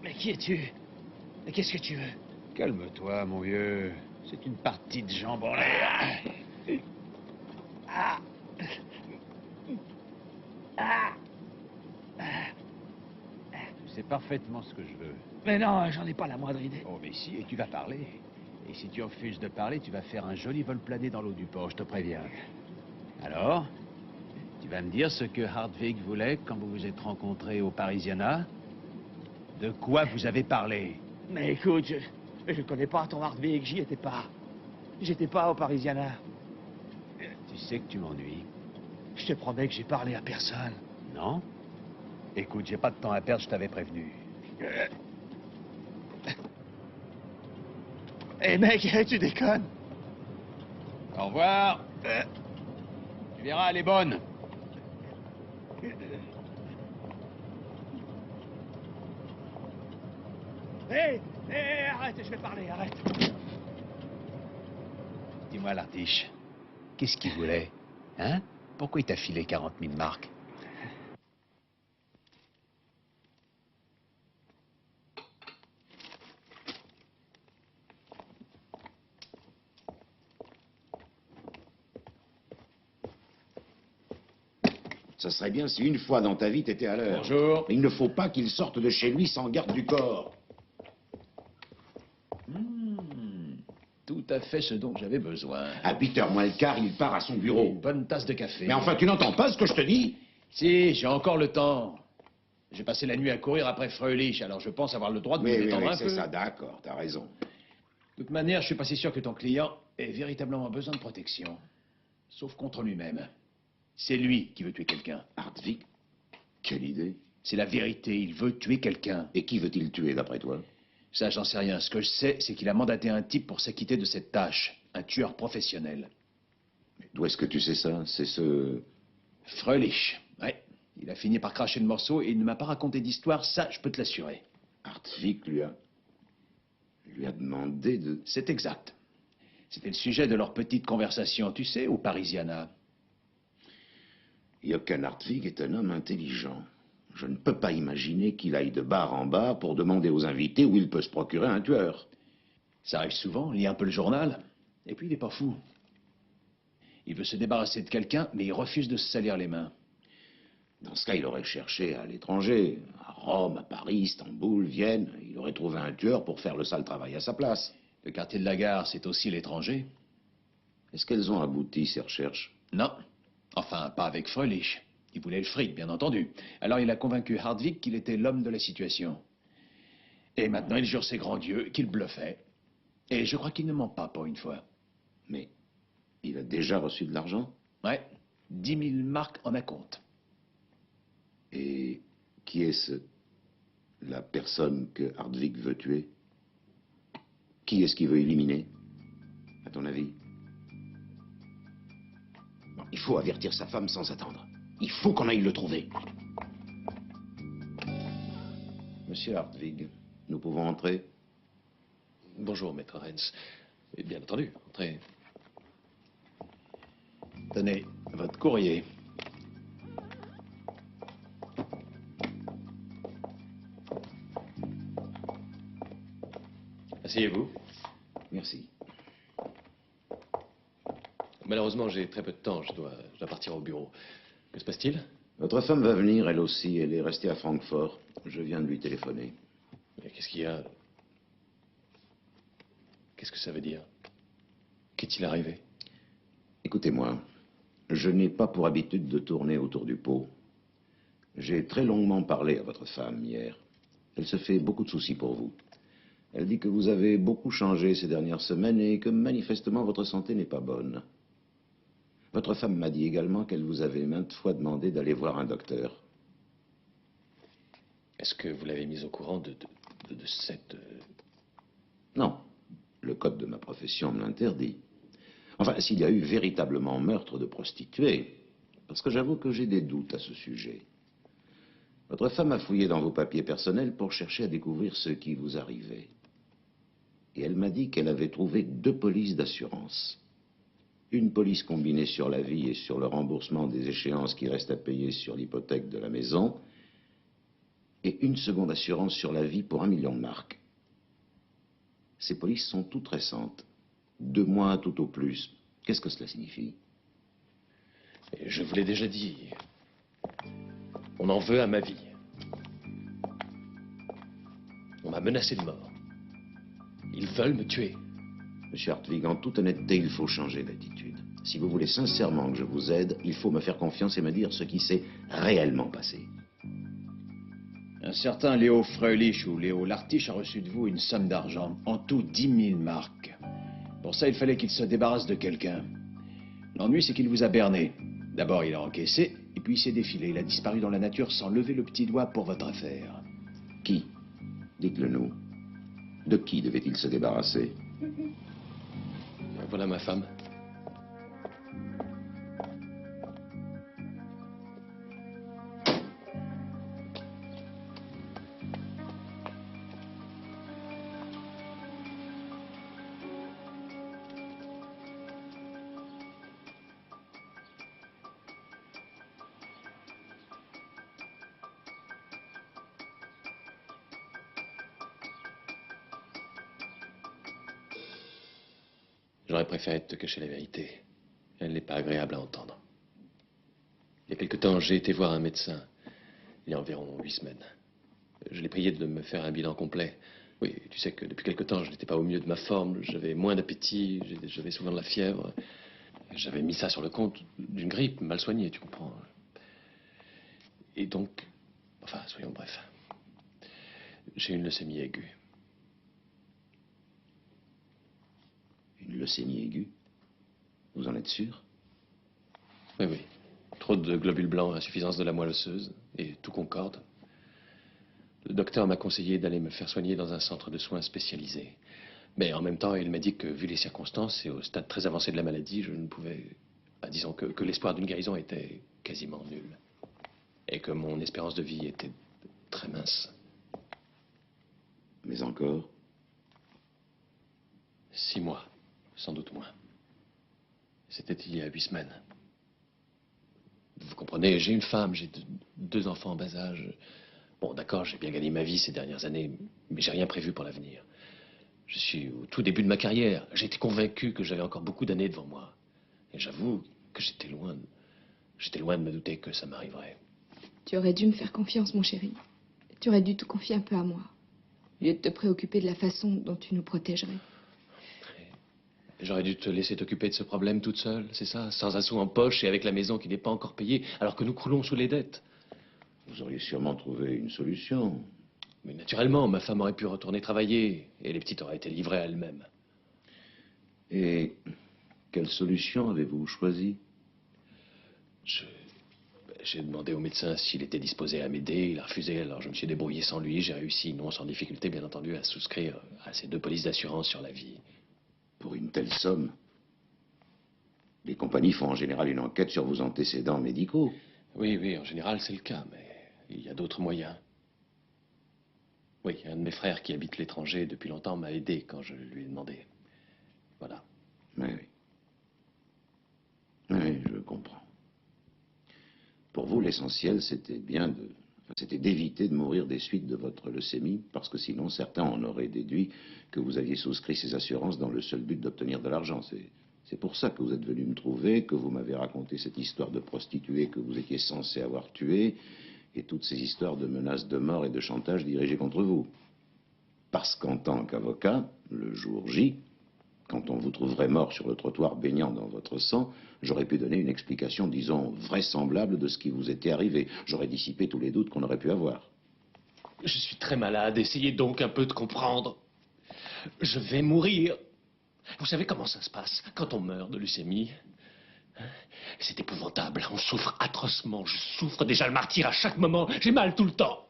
L: Mais qui es-tu? Mais qu'est-ce que tu veux?
E: Calme-toi, mon vieux. C'est une partie de jambes en l'air. Tu sais parfaitement ce que je veux.
L: Mais non, j'en ai pas la moindre idée.
E: Oh, mais si, et tu vas parler. Et si tu refuses de parler, tu vas faire un joli vol plané dans l'eau du port, je te préviens. Alors, tu vas me dire ce que Hartwig voulait quand vous vous êtes rencontrés au Parisiana? De quoi vous avez parlé?
L: Mais écoute, je connais pas ton Hartwig, j'y étais pas. J'étais pas au Parisiana.
E: Tu sais que tu m'ennuies.
L: Je te promets que j'ai parlé à personne.
E: Non? Écoute, j'ai pas de temps à perdre, je t'avais prévenu.
L: Eh mec, tu déconnes.
E: Au revoir. Tu verras, elle est bonne.
L: Hé, arrête, je vais parler, arrête.
E: Dis-moi, Lartiche, qu'est-ce qu'il voulait? Hein? Pourquoi il t'a filé 40 000 marks?
B: Ça serait bien si une fois dans ta vie, t'étais à l'heure.
E: Bonjour.
B: Mais il ne faut pas qu'il sorte de chez lui sans garde du corps.
E: Tout à fait ce dont j'avais besoin.
B: À 8h moins le quart, il part à son bureau.
E: Une bonne tasse de café.
B: Mais enfin, tu n'entends pas ce que je te dis?
E: Si, j'ai encore le temps. J'ai passé la nuit à courir après Fröhlich, alors je pense avoir le droit de me détendre un peu.
B: c'est ça, d'accord, t'as raison.
E: De toute manière, je suis pas si sûr que ton client ait véritablement besoin de protection. Sauf contre lui-même. C'est lui qui veut tuer quelqu'un.
B: Hartwig? Quelle idée?
E: C'est la vérité, il veut tuer quelqu'un.
B: Et qui veut-il tuer, d'après toi?
E: Ça, j'en sais rien. Ce que je sais, c'est qu'il a mandaté un type pour s'acquitter de cette tâche. Un tueur professionnel.
B: Mais d'où est-ce que tu sais ça? C'est ce...
E: Fröhlich, ouais. Il a fini par cracher le morceau et il ne m'a pas raconté d'histoire, ça, je peux te l'assurer.
B: Hartwig lui a demandé de...
E: C'est exact. C'était le sujet de leur petite conversation, tu sais, au Parisiana.
B: Jochen Hartwig est un homme intelligent. Je ne peux pas imaginer qu'il aille de bar en bar pour demander aux invités où il peut se procurer un tueur.
E: Ça arrive souvent, lit un peu le journal. Et puis il n'est pas fou. Il veut se débarrasser de quelqu'un, mais il refuse de se salir les mains.
B: Dans ce cas, il aurait cherché à l'étranger, à Rome, à Paris, Istanbul, Vienne. Il aurait trouvé un tueur pour faire le sale travail à sa place.
E: Le quartier de la Gare, c'est aussi l'étranger.
B: Est-ce qu'elles ont abouti, ces recherches?
E: Non. Enfin, pas avec Fröhlich. Il voulait le fric, bien entendu. Alors il a convaincu Hartwig qu'il était l'homme de la situation. Et maintenant, il jure ses grands dieux qu'il bluffait. Et je crois qu'il ne ment pas pour une fois.
B: Mais il a déjà reçu de l'argent?
E: Ouais, 10 000 marks en acompte.
B: Et qui est la personne que Hartwig veut tuer? Qui est-ce qu'il veut éliminer, à ton avis? Bon, il faut avertir sa femme sans attendre. Il faut qu'on aille le trouver. Monsieur Hartwig, nous pouvons entrer?
C: Bonjour, maître Renz. Et bien entendu, entrez.
E: Tenez, votre courrier.
C: Asseyez-vous.
B: Merci.
C: Malheureusement, j'ai très peu de temps. Je dois partir au bureau. Que se passe-t-il?
B: Votre femme va venir, elle aussi. Elle est restée à Francfort. Je viens de lui téléphoner.
C: Mais qu'est-ce qu'il y a? Qu'est-ce que ça veut dire? Qu'est-il arrivé?
B: Écoutez-moi, je n'ai pas pour habitude de tourner autour du pot. J'ai très longuement parlé à votre femme hier. Elle se fait beaucoup de soucis pour vous. Elle dit que vous avez beaucoup changé ces dernières semaines et que manifestement votre santé n'est pas bonne. Votre femme m'a dit également qu'elle vous avait maintes fois demandé d'aller voir un docteur.
C: Est-ce que vous l'avez mise au courant de cette...
B: Non. Le code de ma profession me l'interdit. Enfin, s'il y a eu véritablement meurtre de prostituée, parce que j'avoue que j'ai des doutes à ce sujet. Votre femme a fouillé dans vos papiers personnels pour chercher à découvrir ce qui vous arrivait. Et elle m'a dit qu'elle avait trouvé 2 polices d'assurance. Une police combinée sur la vie et sur le remboursement des échéances qui restent à payer sur l'hypothèque de la maison, et une seconde assurance sur la vie pour 1 million de marks. Ces polices sont toutes récentes. 2 mois tout au plus. Qu'est-ce que cela signifie?
C: Je vous l'ai déjà dit. On en veut à ma vie. On m'a menacé de mort. Ils veulent me tuer.
B: Monsieur Hartwig, en toute honnêteté, il faut changer d'attitude. Si vous voulez sincèrement que je vous aide, il faut me faire confiance et me dire ce qui s'est réellement passé.
E: Un certain Léo Fröhlich ou Léo Lartiche a reçu de vous une somme d'argent, en tout 10 000 marks. Pour ça, il fallait qu'il se débarrasse de quelqu'un. L'ennui, c'est qu'il vous a berné. D'abord, il a encaissé, et puis il s'est défilé. Il a disparu dans la nature sans lever le petit doigt pour votre affaire.
B: Qui? Dites-le nous. De qui devait-il se débarrasser?
C: Voilà ma femme. J'aurais préféré te cacher la vérité. Elle n'est pas agréable à entendre. Il y a quelque temps, j'ai été voir un médecin, il y a environ 8 semaines. Je l'ai prié de me faire un bilan complet. Oui, tu sais que depuis quelque temps, je n'étais pas au mieux de ma forme, j'avais moins d'appétit, j'avais souvent de la fièvre. J'avais mis ça sur le compte d'une grippe mal soignée, tu comprends. Et donc, enfin, soyons brefs. J'ai une leucémie aiguë.
B: Une leucémie aiguë? Vous en êtes sûr?
C: Oui, oui. Trop de globules blancs, insuffisance de la moelle osseuse, et tout concorde. Le docteur m'a conseillé d'aller me faire soigner dans un centre de soins spécialisé. Mais en même temps, il m'a dit que, vu les circonstances et au stade très avancé de la maladie, je ne pouvais... disons que l'espoir d'une guérison était quasiment nul. Et que mon espérance de vie était très mince.
B: Mais encore?
C: 6 mois, sans doute moins. C'était il y a 8 semaines. Vous comprenez, j'ai une femme, j'ai 2 enfants en bas âge. Bon, d'accord, j'ai bien gagné ma vie ces dernières années, mais j'ai rien prévu pour l'avenir. Je suis au tout début de ma carrière. J'étais convaincu que j'avais encore beaucoup d'années devant moi. Et j'avoue que j'étais loin de me douter que ça m'arriverait.
G: Tu aurais dû me faire confiance, mon chéri. Tu aurais dû te confier un peu à moi. Au lieu de te préoccuper de la façon dont tu nous protégerais.
C: J'aurais dû te laisser t'occuper de ce problème toute seule, c'est ça? Sans un sou en poche et avec la maison qui n'est pas encore payée, alors que nous croulons sous les dettes.
B: Vous auriez sûrement trouvé une solution.
C: Mais naturellement, ma femme aurait pu retourner travailler et les petites auraient été livrées à elles-mêmes.
B: Et quelle solution avez-vous choisi?
C: J'ai demandé au médecin s'il était disposé à m'aider. Il a refusé, alors je me suis débrouillé sans lui. J'ai réussi, non sans difficulté, bien entendu, à souscrire à ces 2 polices d'assurance sur la vie.
B: Pour une telle somme? Les compagnies font en général une enquête sur vos antécédents médicaux.
C: Oui, oui, en général, c'est le cas, mais il y a d'autres moyens. Oui, un de mes frères qui habite l'étranger depuis longtemps m'a aidé quand je lui ai demandé. Voilà.
B: Oui. Oui, je comprends. Pour vous, l'essentiel, c'était d'éviter de mourir des suites de votre leucémie, parce que sinon, certains en auraient déduit que vous aviez souscrit ces assurances dans le seul but d'obtenir de l'argent. C'est pour ça que vous êtes venu me trouver, que vous m'avez raconté cette histoire de prostituée que vous étiez censé avoir tuée, et toutes ces histoires de menaces de mort et de chantage dirigées contre vous. Parce qu'en tant qu'avocat, le jour J, quand on vous trouverait mort sur le trottoir baignant dans votre sang, j'aurais pu donner une explication, disons, vraisemblable de ce qui vous était arrivé. J'aurais dissipé tous les doutes qu'on aurait pu avoir.
C: Je suis très malade, essayez donc un peu de comprendre. Je vais mourir. Vous savez comment ça se passe quand on meurt de leucémie? C'est épouvantable, on souffre atrocement. Je souffre déjà le martyre à chaque moment. J'ai mal tout le temps.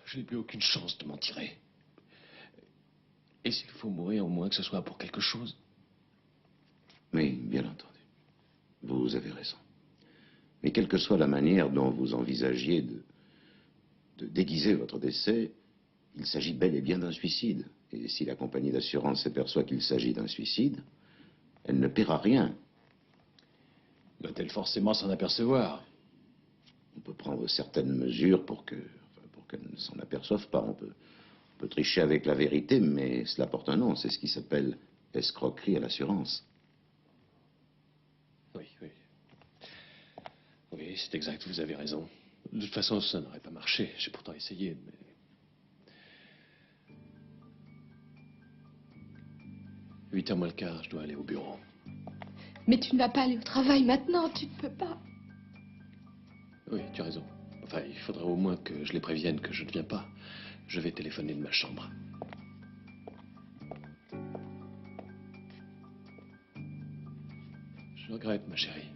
C: Je n'ai plus aucune chance de m'en tirer. Et s'il faut mourir, au moins que ce soit pour quelque chose.
B: Oui, bien entendu. Vous avez raison. Mais quelle que soit la manière dont vous envisagiez de déguiser votre décès, il s'agit bel et bien d'un suicide. Et si la compagnie d'assurance s'aperçoit qu'il s'agit d'un suicide, elle ne paiera rien.
D: Doit-elle forcément s'en apercevoir?
B: On peut prendre certaines mesures pour qu'elle ne s'en aperçoive pas. On peut tricher avec la vérité, mais cela porte un nom. C'est ce qui s'appelle escroquerie à l'assurance.
C: Oui, oui. Oui, c'est exact, vous avez raison. De toute façon, ça n'aurait pas marché. J'ai pourtant essayé, mais... 8h moins le quart, je dois aller au bureau.
G: Mais tu ne vas pas aller au travail maintenant, tu ne peux pas.
C: Oui, tu as raison. Enfin, il faudrait au moins que je les prévienne que je ne viens pas. Je vais téléphoner de ma chambre. Je regrette, ma chérie.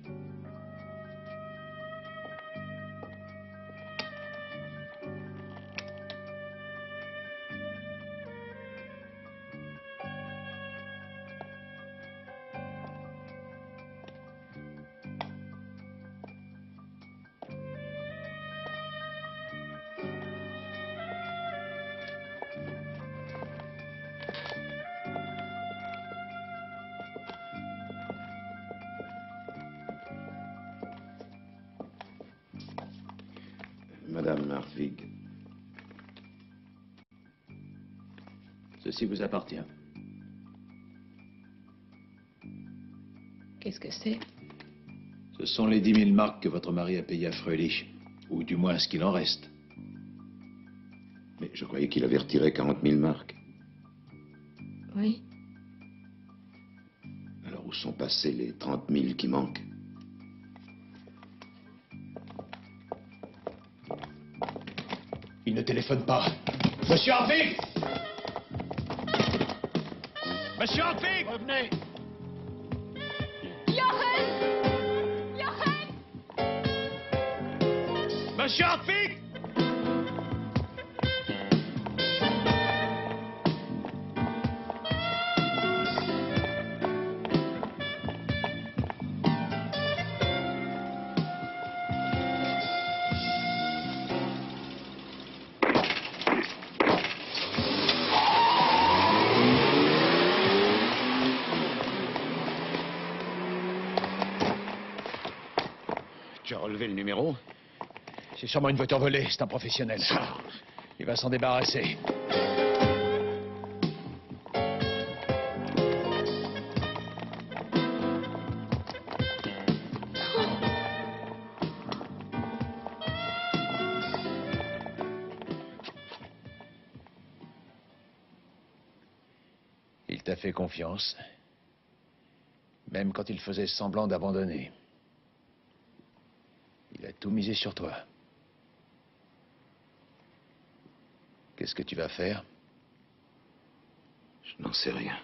B: Madame Hartwig.
D: Ceci vous appartient.
G: Qu'est-ce que c'est?
D: Ce sont les 10 000 marks que votre mari a payées à Fröhlich. Ou du moins ce qu'il en reste.
B: Mais je croyais qu'il avait retiré 40 000 marks.
G: Oui.
B: Alors où sont passés les 30 000 qui manquent?
D: Il ne téléphone pas. Monsieur Hartwig! Monsieur Hartwig! Revenez!
K: Jochen! Jochen!
D: Monsieur Hartwig!
B: Tu as relevé le numéro?
E: C'est sûrement une voiture volée, c'est un professionnel. Il va s'en débarrasser. Il t'a fait confiance, même quand il faisait semblant d'abandonner. Il a tout misé sur toi. Qu'est-ce que tu vas faire?
B: Je n'en sais rien.